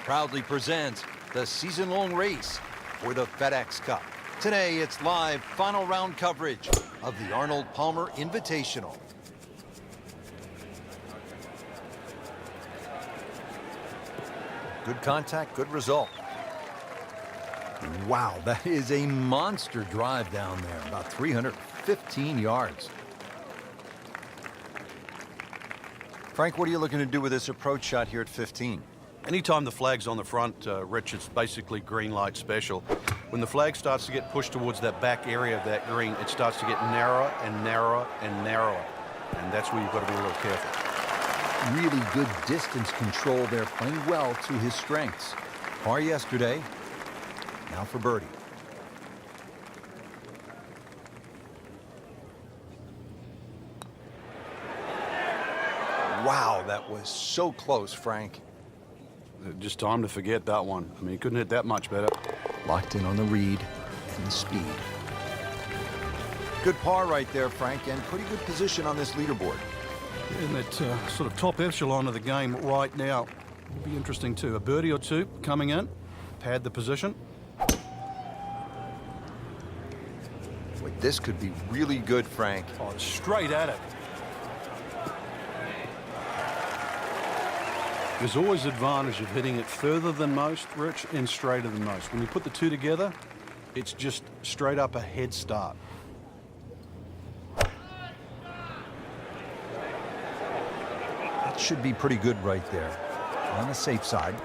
proudly presents the season-long race for the FedEx Cup. Today, it's live final round coverage of the Arnold Palmer Invitational. Good contact, good result. Wow, that is a monster drive down there, about 315 yards. Frank, what are you looking to do with this approach shot here at 15? Anytime the flag's on the front, Rich, it's basically green light special. When the flag starts to get pushed towards that back area of that green, it starts to get narrower and narrower and narrower. And that's where you've got to be a little careful. Really good distance control there, playing well to his strengths. Par yesterday, now for birdie. Wow, that was so close, Frank. Just time to forget that one. I mean, he couldn't hit that much better. Locked in on the read and the speed. Good par right there, Frank, and pretty good position on this leaderboard. In that sort of top echelon of the game right now. Will be interesting too. A birdie or two coming in. Pad the position. Boy, this could be really good, Frank. Oh, it's straight at it. There's always advantage of hitting it further than most, Rich, and straighter than most. When you put the two together, it's just straight up a head start. That should be pretty good right there. On the safe side.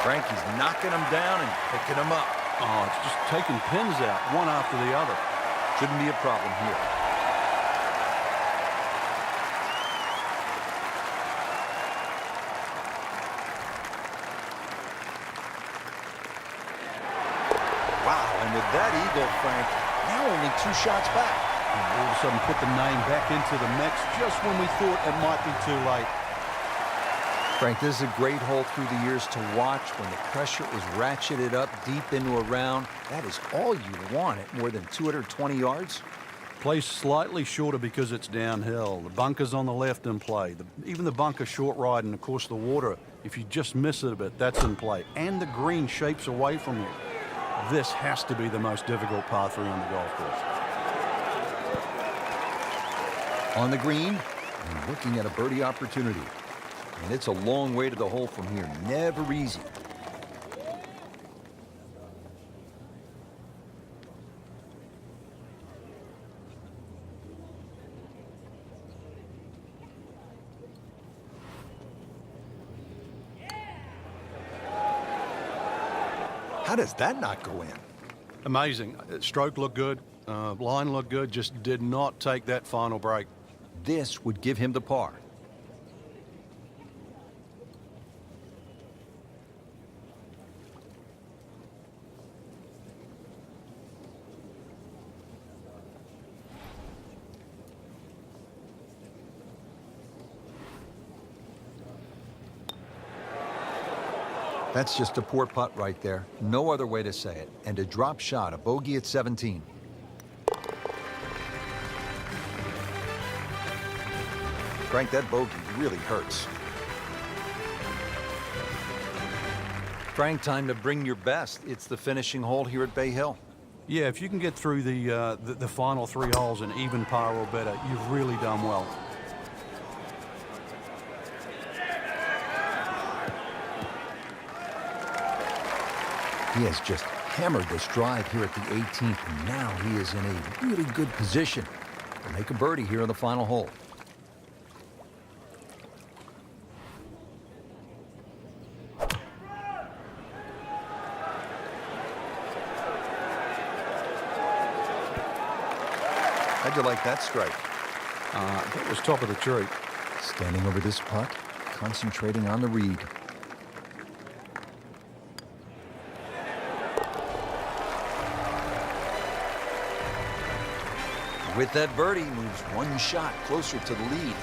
Frankie's knocking him down and picking him up. Oh, it's just taking pins out, one after the other. Shouldn't be a problem here. With that eagle, Frank, now only 2 shots back. And all of a sudden put the name back into the mix just when we thought it might be too late. Frank, this is a great hole through the years to watch when the pressure is ratcheted up deep into a round. That is all you want at more than 220 yards. Plays slightly shorter because it's downhill. The bunker's on the left in play. Even the bunker short ride, and of course the water, if you just miss it a bit, that's in play. And the green shapes away from you. This has to be the most difficult par 3 on the golf course. On the green, and looking at a birdie opportunity. And it's a long way to the hole from here. Never easy. How does that not go in? Amazing. Stroke looked good. Line looked good. Just did not take that final break. This would give him the par. That's just a poor putt right there. No other way to say it. And a drop shot, a bogey at 17. Frank, that bogey really hurts. Frank, time to bring your best. It's the finishing hole here at Bay Hill. Yeah, if you can get through the final 3 holes in even par or better, you've really done well. He has just hammered this drive here at the 18th, and now he is in a really good position to make a birdie here on the final hole. How'd you like that strike? That was top of the tree. Standing over this putt, concentrating on the read. With that birdie, moves 1 shot closer to the lead.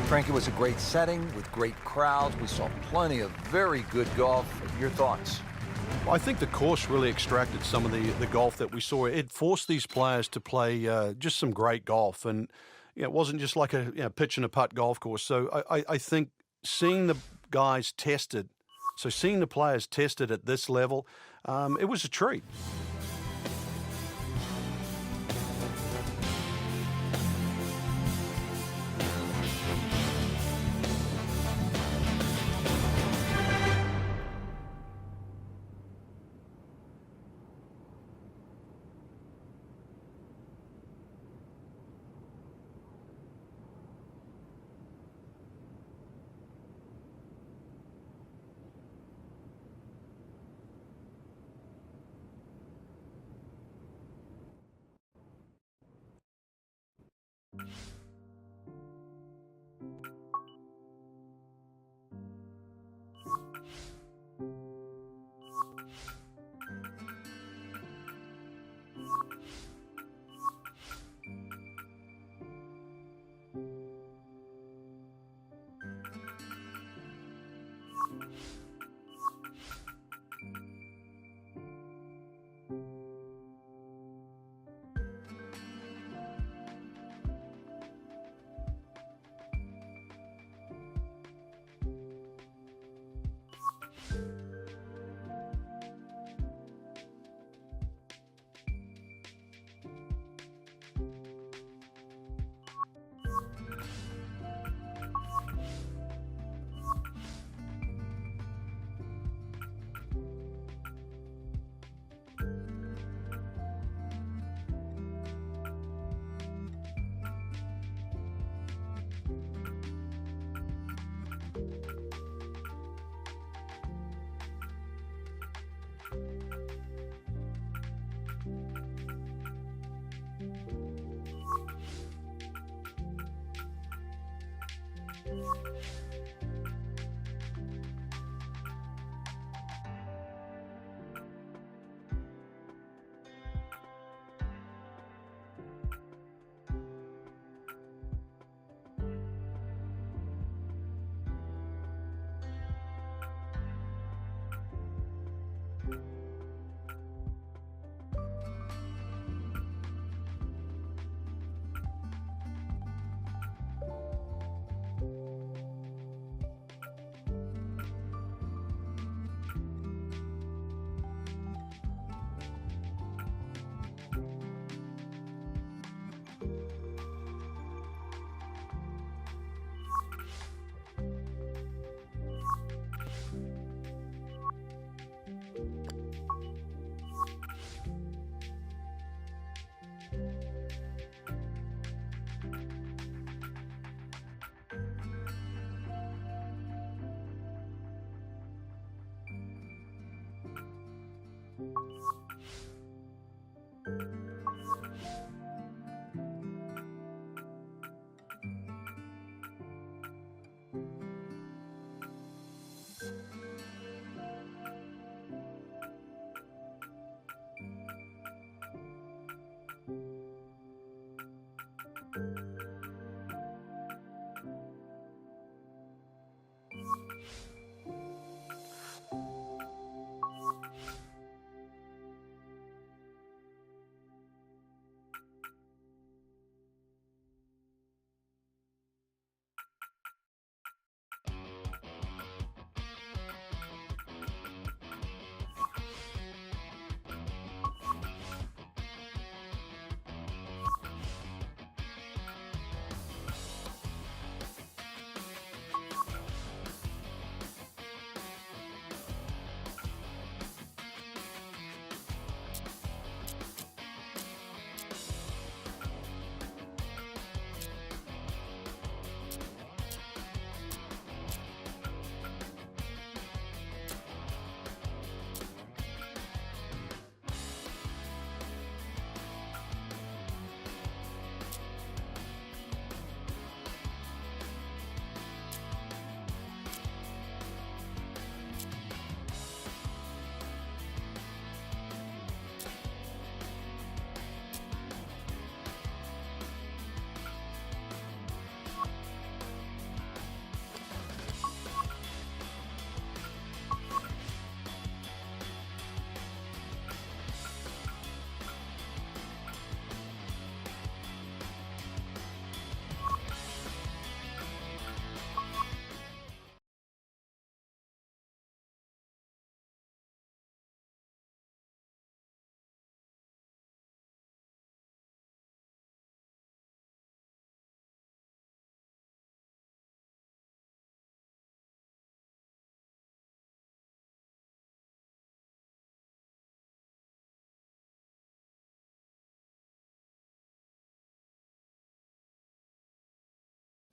Frank, it was a great setting with great crowds. We saw plenty of very good golf. Your thoughts? I think the course really extracted some of the golf that we saw. It forced these players to play just some great golf. And it wasn't just like a pitch and a putt golf course. So I think seeing the guys tested, so seeing the players tested at this level, it was a treat.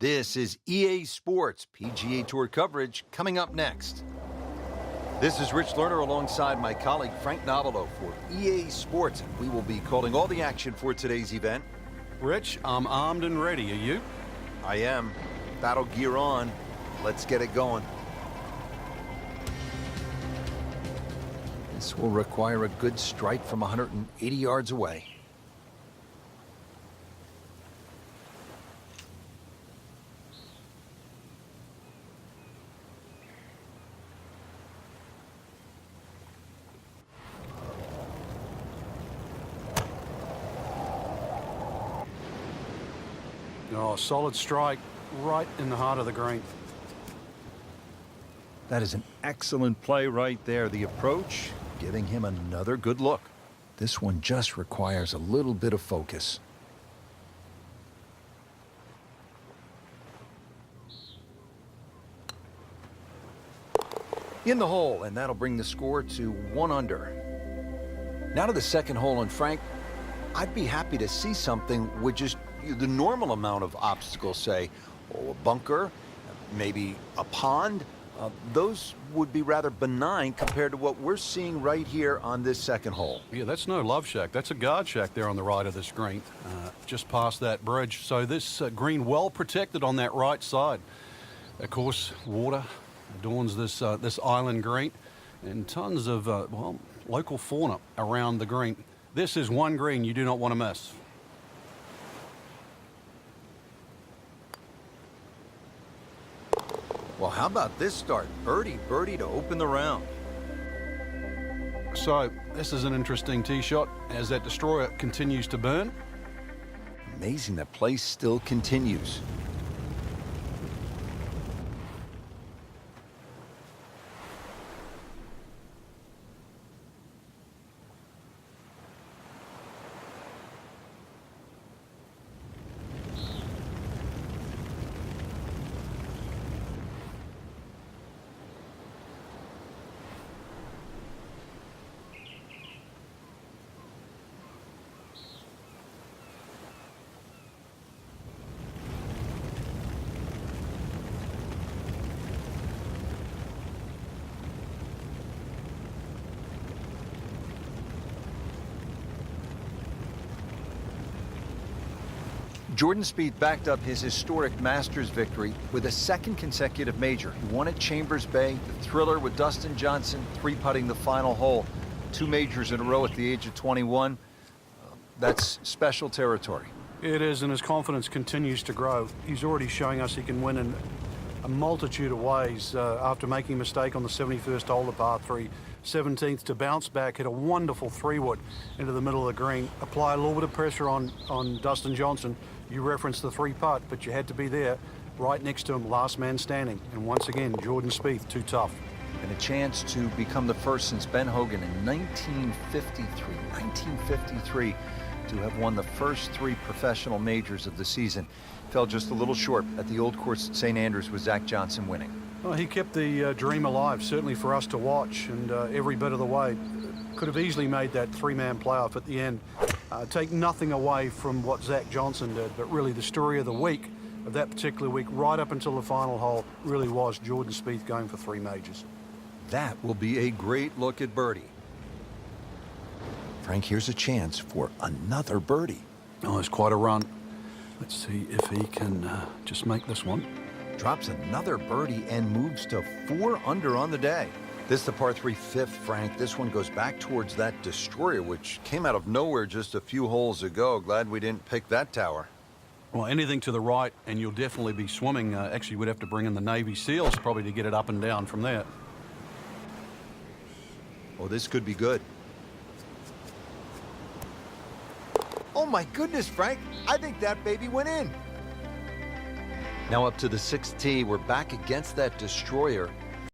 This is EA Sports PGA Tour coverage coming up next. This is Rich Lerner alongside my colleague Frank Novello for EA Sports, and we will be calling all the action for today's event. Rich, I'm armed and ready. Are you? I am. Battle gear on. Let's get it going. This will require a good strike from 180 yards away. Oh, solid strike right in the heart of the green. That is an excellent play right there. The approach, giving him another good look. This one just requires a little bit of focus. In the hole, and that'll bring the score to 1 under. Now to the second hole, and Frank, I'd be happy to see something with just the normal amount of obstacles, say, a bunker, maybe a pond. Those would be rather benign compared to what we're seeing right here on this second hole. Yeah, that's no love shack. That's a guard shack there on the right of this green, just past that bridge. So this green well protected on that right side. Of course, water adorns this island green, and tons of, well, local fauna around the green. This is one green you do not want to miss. Well, how about this start? Birdie, birdie to open the round. So this is an interesting tee shot as that destroyer continues to burn. Amazing that play still continues. Jordan Spieth backed up his historic Masters victory with a second consecutive major. He won at Chambers Bay, the thriller with Dustin Johnson, 3-putting the final hole. 2 majors in a row at the age of 21. That's special territory. It is, and his confidence continues to grow. He's already showing us he can win in a multitude of ways after making a mistake on the 71st hole, the par 3. 17th to bounce back, hit a wonderful 3-wood into the middle of the green, apply a little bit of pressure on Dustin Johnson. You referenced the 3-putt, but you had to be there right next to him, last man standing. And once again, Jordan Spieth, too tough. And a chance to become the first since Ben Hogan in 1953 to have won the first 3 professional majors of the season. Fell just a little short at the old course at St. Andrews with Zach Johnson winning. Well, he kept the dream alive, certainly for us to watch, and every bit of the way. Could have easily made that 3-man playoff at the end. Take nothing away from what Zach Johnson did, but really the story of the week, of that particular week, right up until the final hole, really was Jordan Spieth going for 3 majors. That will be a great look at birdie. Frank, here's a chance for another birdie. Oh, it's quite a run. Let's see if he can just make this one. Drops another birdie and moves to 4 under on the day. This is the par 3 5th, Frank. This one goes back towards that destroyer, which came out of nowhere just a few holes ago. Glad we didn't pick that tower. Well, anything to the right, and you'll definitely be swimming. Actually, we'd have to bring in the Navy SEALs probably to get it up and down from there. Oh, this could be good. Oh, my goodness, Frank. I think that baby went in. Now up to the 6th tee. We're back against that destroyer.